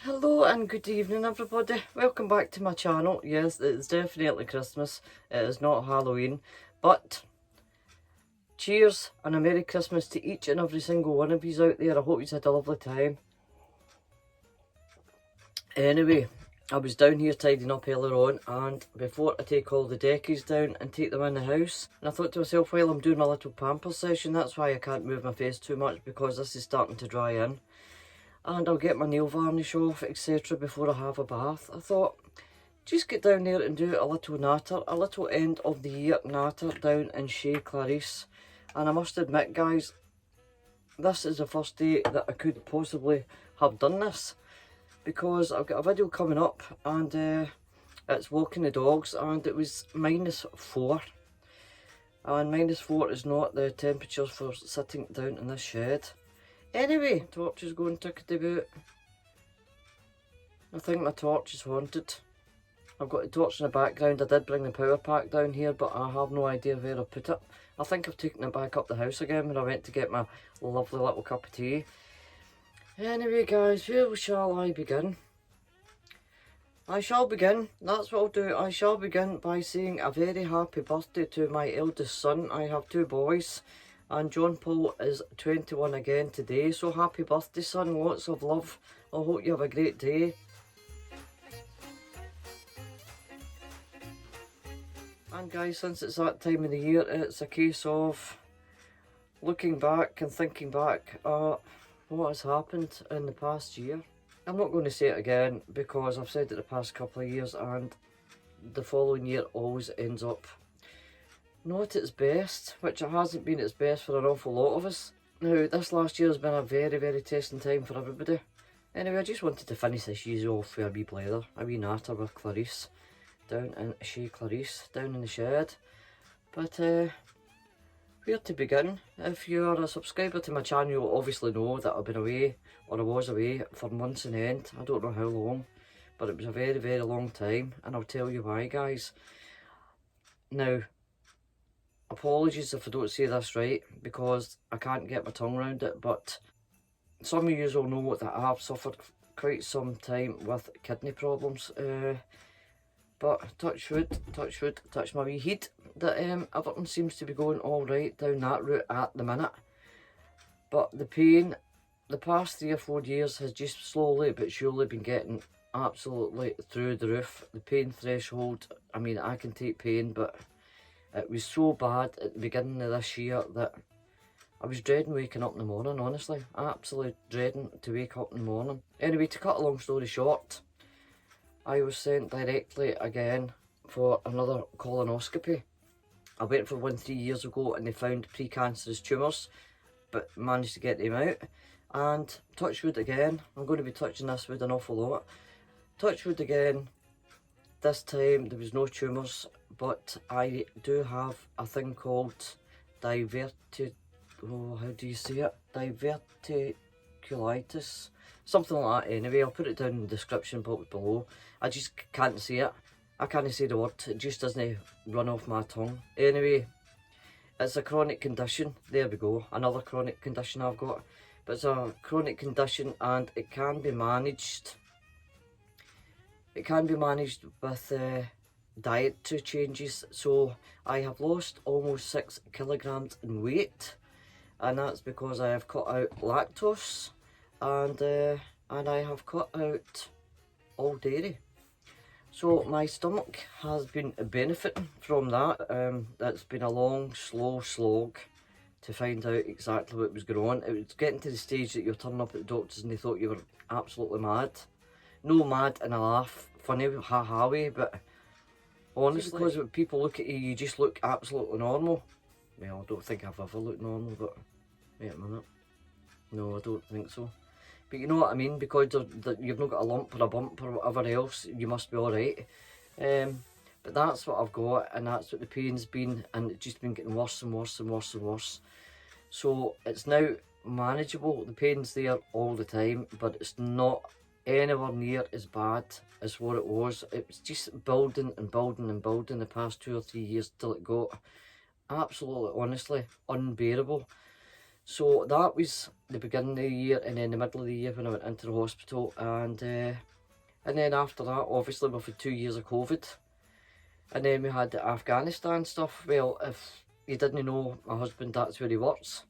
Hello and good evening everybody. Welcome back to my channel. Yes, it's definitely Christmas. It is not Halloween. But cheers and a Merry Christmas to each and every single one of you out there. I hope you've had a lovely time. Anyway, I was down here tidying up earlier on, and before I take all the deckies down and take them in the house, and I thought to myself, while I'm doing my little pamper session, that's why I can't move my face too much, because this is starting to dry in. And I'll get my nail varnish off, etc. before I have a bath. I thought, just get down there and do a little natter, a little end of the year natter down in Chez Clarice. And I must admit, guys, this is the first day that I could possibly have done this, because I've got a video coming up, and it's walking the dogs, and it was -4. And -4 is not the temperatures for sitting down in this shed. Anyway, torch is going tickety-boot. I think my torch is haunted. I've got the torch in the background. I did bring the power pack down here, but I have no idea where I put it. I think I've taken it back up the house again when I went to get my lovely little cup of tea. Anyway guys, where shall I begin? That's what I'll do. I shall begin by saying a very happy birthday to my eldest son. I have 2 boys. And John Paul is 21 again today. So happy birthday, son. Lots of love. I hope you have a great day. And guys, since it's that time of the year, it's a case of looking back and thinking back at what has happened in the past year. I'm not going to say it again, because I've said it the past couple of years, and the following year always ends up not its best, which it hasn't been its best for an awful lot of us. Now, this last year has been a very, very testing time for everybody. Anyway, I just wanted to finish this year off with a wee blather, a wee natter with Clarice, down in Chez Clarice, down in the shed. But, where to begin? If you're a subscriber to my channel, you'll obviously know that I've been away, or I was away, for months on end. I don't know how long, but it was a very, very long time, and I'll tell you why, guys. Now, apologies if I don't say this right, because I can't get my tongue around it, but some of you will know that I have suffered quite some time with kidney problems. But touch wood, touch my wee head, that everything seems to be going all right down that route at the minute. But the pain, the past 3 or 4 years, has just slowly but surely been getting absolutely through the roof. The pain threshold, I mean, I can take pain, but it was so bad at the beginning of this year that I was dreading waking up in the morning, honestly. Absolutely dreading to wake up in the morning. Anyway, to cut a long story short, I was sent directly again for another colonoscopy. I went for one 3 years ago, and they found precancerous tumours, but managed to get them out. And touch wood again, I'm going to be touching this wood an awful lot. Touch wood again, this time there was no tumours, but I do have a thing called diverticulitis, something like that. Anyway, I'll put it down in the description box below. I just can't say it. I can't say the word. It just doesn't run off my tongue. Anyway, it's a chronic condition. There we go. Another chronic condition I've got. But it's a chronic condition, and it can be managed. It can be managed with dietary changes. So I have lost almost 6 kilograms in weight, and that's because I have cut out lactose, and I have cut out all dairy. So my stomach has been benefiting from that. That's been a long, slow slog to find out exactly what was going on. It was getting to the stage that you're turning up at the doctors and they thought you were absolutely mad. No mad in a laugh, funny, ha-ha way, but honestly, because when people look at you, you just look absolutely normal. Well, I don't think I've ever looked normal, but wait a minute. No, I don't think so. But you know what I mean, because you've not got a lump or a bump or whatever else, you must be alright. But that's what I've got, and that's what the pain's been, and it's just been getting worse and worse and worse and worse. So it's now manageable. The pain's there all the time, but it's not anywhere near as bad as what it was. It was just building and building and building the past 2 or 3 years till it got absolutely, honestly, unbearable. So that was the beginning of the year, and then the middle of the year when I went into the hospital, and then after that, obviously we've had 2 years of COVID, and then we had the Afghanistan stuff. Well, if you didn't know, my husband, that's where he works,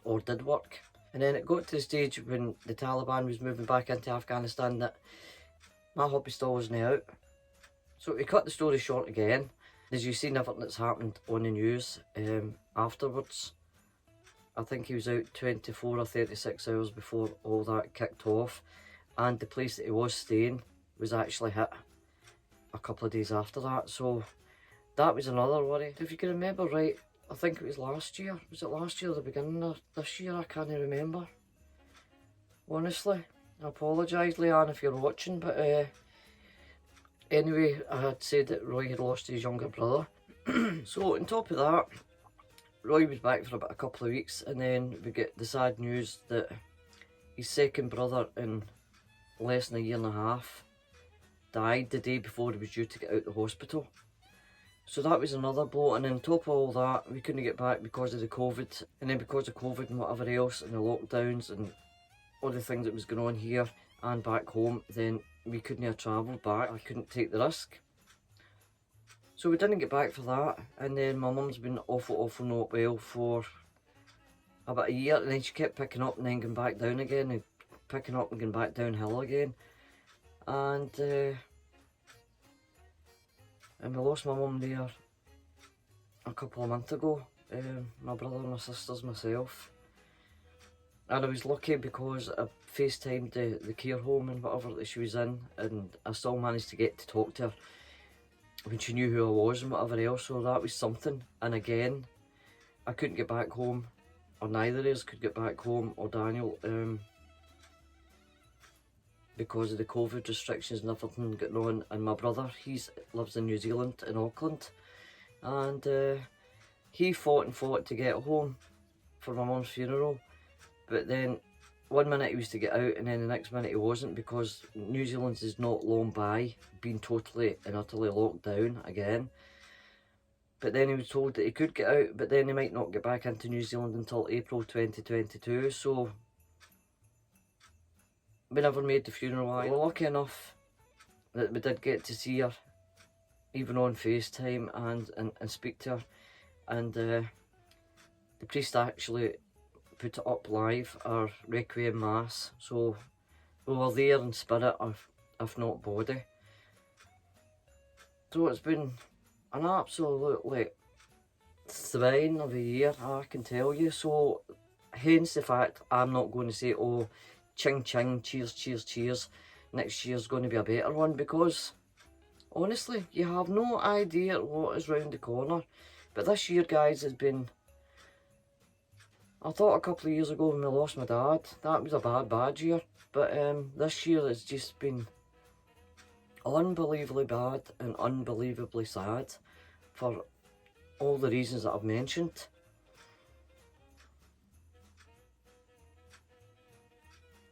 or did work. And then it got to the stage when the Taliban was moving back into Afghanistan that my hubby still wasn't out. So we cut the story short again. As you've seen everything that's happened on the news afterwards, I think he was out 24 or 36 hours before all that kicked off, and the place that he was staying was actually hit a couple of days after that. So that was another worry. If you can remember right, I think it was last year. Was it last year or the beginning of this year? I can't remember. Honestly, I apologise, Leanne, if you're watching, but anyway, I had said that Roy had lost his younger brother. So on top of that, Roy was back for about a couple of weeks, and then we get the sad news that his second brother in less than a year and a half died the day before he was due to get out of the hospital. So that was another blow, and then on top of all that, we couldn't get back because of the COVID, and then because of COVID and whatever else, and the lockdowns and all the things that was going on here and back home, then we couldn't have travelled back. I couldn't take the risk. So we didn't get back for that, and then my mum's been awful not well for about a year, and then she kept picking up and then going back down again, and picking up and going back downhill again. And we lost my mum there a couple of months ago, my brother, my sisters, myself. And I was lucky because I FaceTimed the care home and whatever that she was in, and I still managed to get to talk to her when she knew who I was and whatever else, so that was something. And again, I couldn't get back home, or neither of us could get back home, or Daniel, because of the COVID restrictions and everything going on. And my brother, he lives in New Zealand, in Auckland, and he fought and fought to get home for my mum's funeral, but then one minute he was to get out and then the next minute he wasn't, because New Zealand is not long by being totally and utterly locked down again. But then he was told that he could get out, but then he might not get back into New Zealand until April 2022, so we never made the funeral. We were lucky enough that we did get to see her, even on FaceTime, and speak to her, and the priest actually put it up live, our Requiem Mass, so we were there in spirit, if not body. So it's been an absolutely thrilling of a year, I can tell you. So hence the fact I'm not going to say, oh, ching ching, cheers, cheers, cheers, next year's going to be a better one, because honestly, you have no idea what is round the corner. But this year, guys, has been, I thought a couple of years ago when we lost my dad, that was a bad year. But this year has just been unbelievably bad and unbelievably sad for all the reasons that I've mentioned.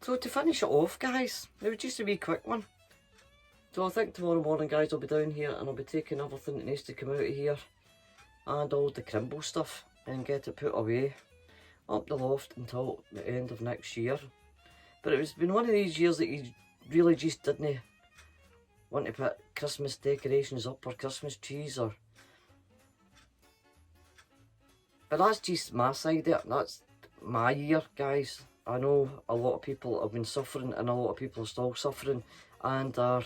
So to finish it off, guys, it was just a wee quick one. So I think tomorrow morning, guys, I'll be down here and I'll be taking everything that needs to come out of here and all the crimble stuff and get it put away up the loft until the end of next year. But it's been one of these years that you really just didn't want to put Christmas decorations up or Christmas trees, or... But that's just my side of it. That's my year, guys. I know a lot of people have been suffering and a lot of people are still suffering and are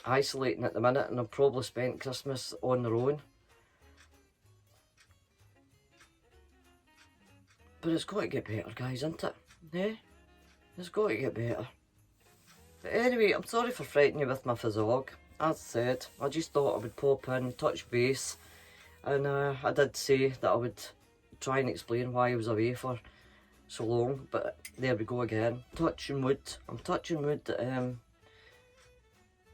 isolating at the minute and have probably spent Christmas on their own. But it's got to get better, guys, isn't it? Yeah? It's got to get better. But anyway, I'm sorry for frightening you with my fizzog. As I said, I just thought I would pop in, touch base, and I did say that I would try and explain why I was away for so long, but there we go again. Touching wood. I'm touching wood that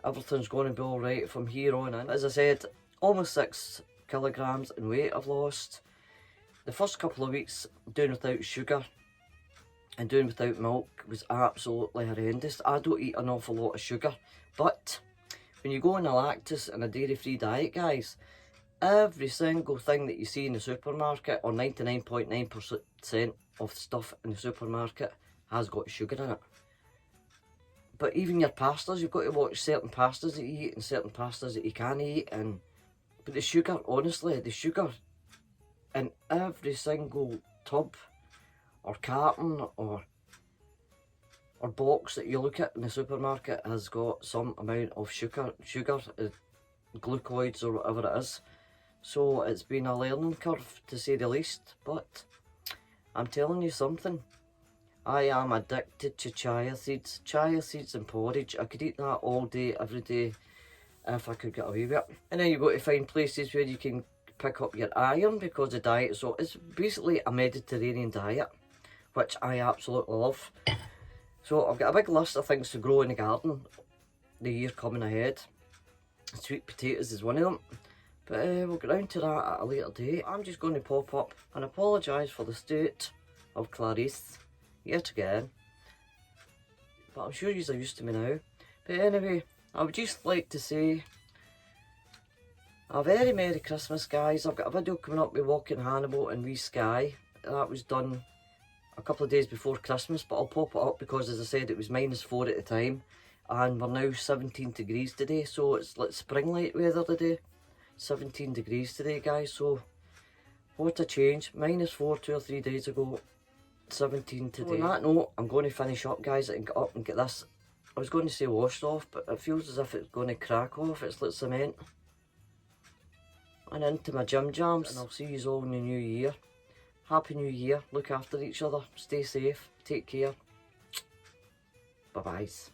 everything's going to be alright from here on in. As I said, almost 6 kilograms in weight I've lost. The first couple of weeks doing without sugar and doing without milk was absolutely horrendous. I don't eat an awful lot of sugar, but when you go on a lactose and a dairy-free diet, guys, every single thing that you see in the supermarket, or 99.9% of stuff in the supermarket, has got sugar in it. But even your pastas, you've got to watch certain pastas that you eat and certain pastas that you can't eat. But the sugar, honestly, the sugar in every single tub or carton or box that you look at in the supermarket has got some amount of sugar, glucoids or whatever it is. So it's been a learning curve, to say the least. But I'm telling you something, I am addicted to chia seeds. Chia seeds and porridge, I could eat that all day, every day, if I could get away with it. And then you've got to find places where you can pick up your iron because of diet. So it's basically a Mediterranean diet, which I absolutely love. So I've got a big list of things to grow in the garden the year coming ahead. Sweet potatoes is one of them. But we'll get round to that at a later date. I'm just going to pop up and apologise for the state of Clarice yet again. But I'm sure you're used to me now. But anyway, I would just like to say a very Merry Christmas, guys. I've got a video coming up with Walking Hannibal and Wee Sky. That was done a couple of days before Christmas, but I'll pop it up because, as I said, it was -4 at the time. And we're now 17 degrees today, so it's like spring-like weather today. 17 degrees today, guys, so what a change. -4 2 or 3 days ago, 17 today. On that note, I'm going to finish up, guys, and get up and get this, I was going to say washed off, but it feels as if it's going to crack off. It's like cement. And into my gym jams, and I'll see you all in the new year. Happy New Year, look after each other, stay safe, take care. Bye-byes.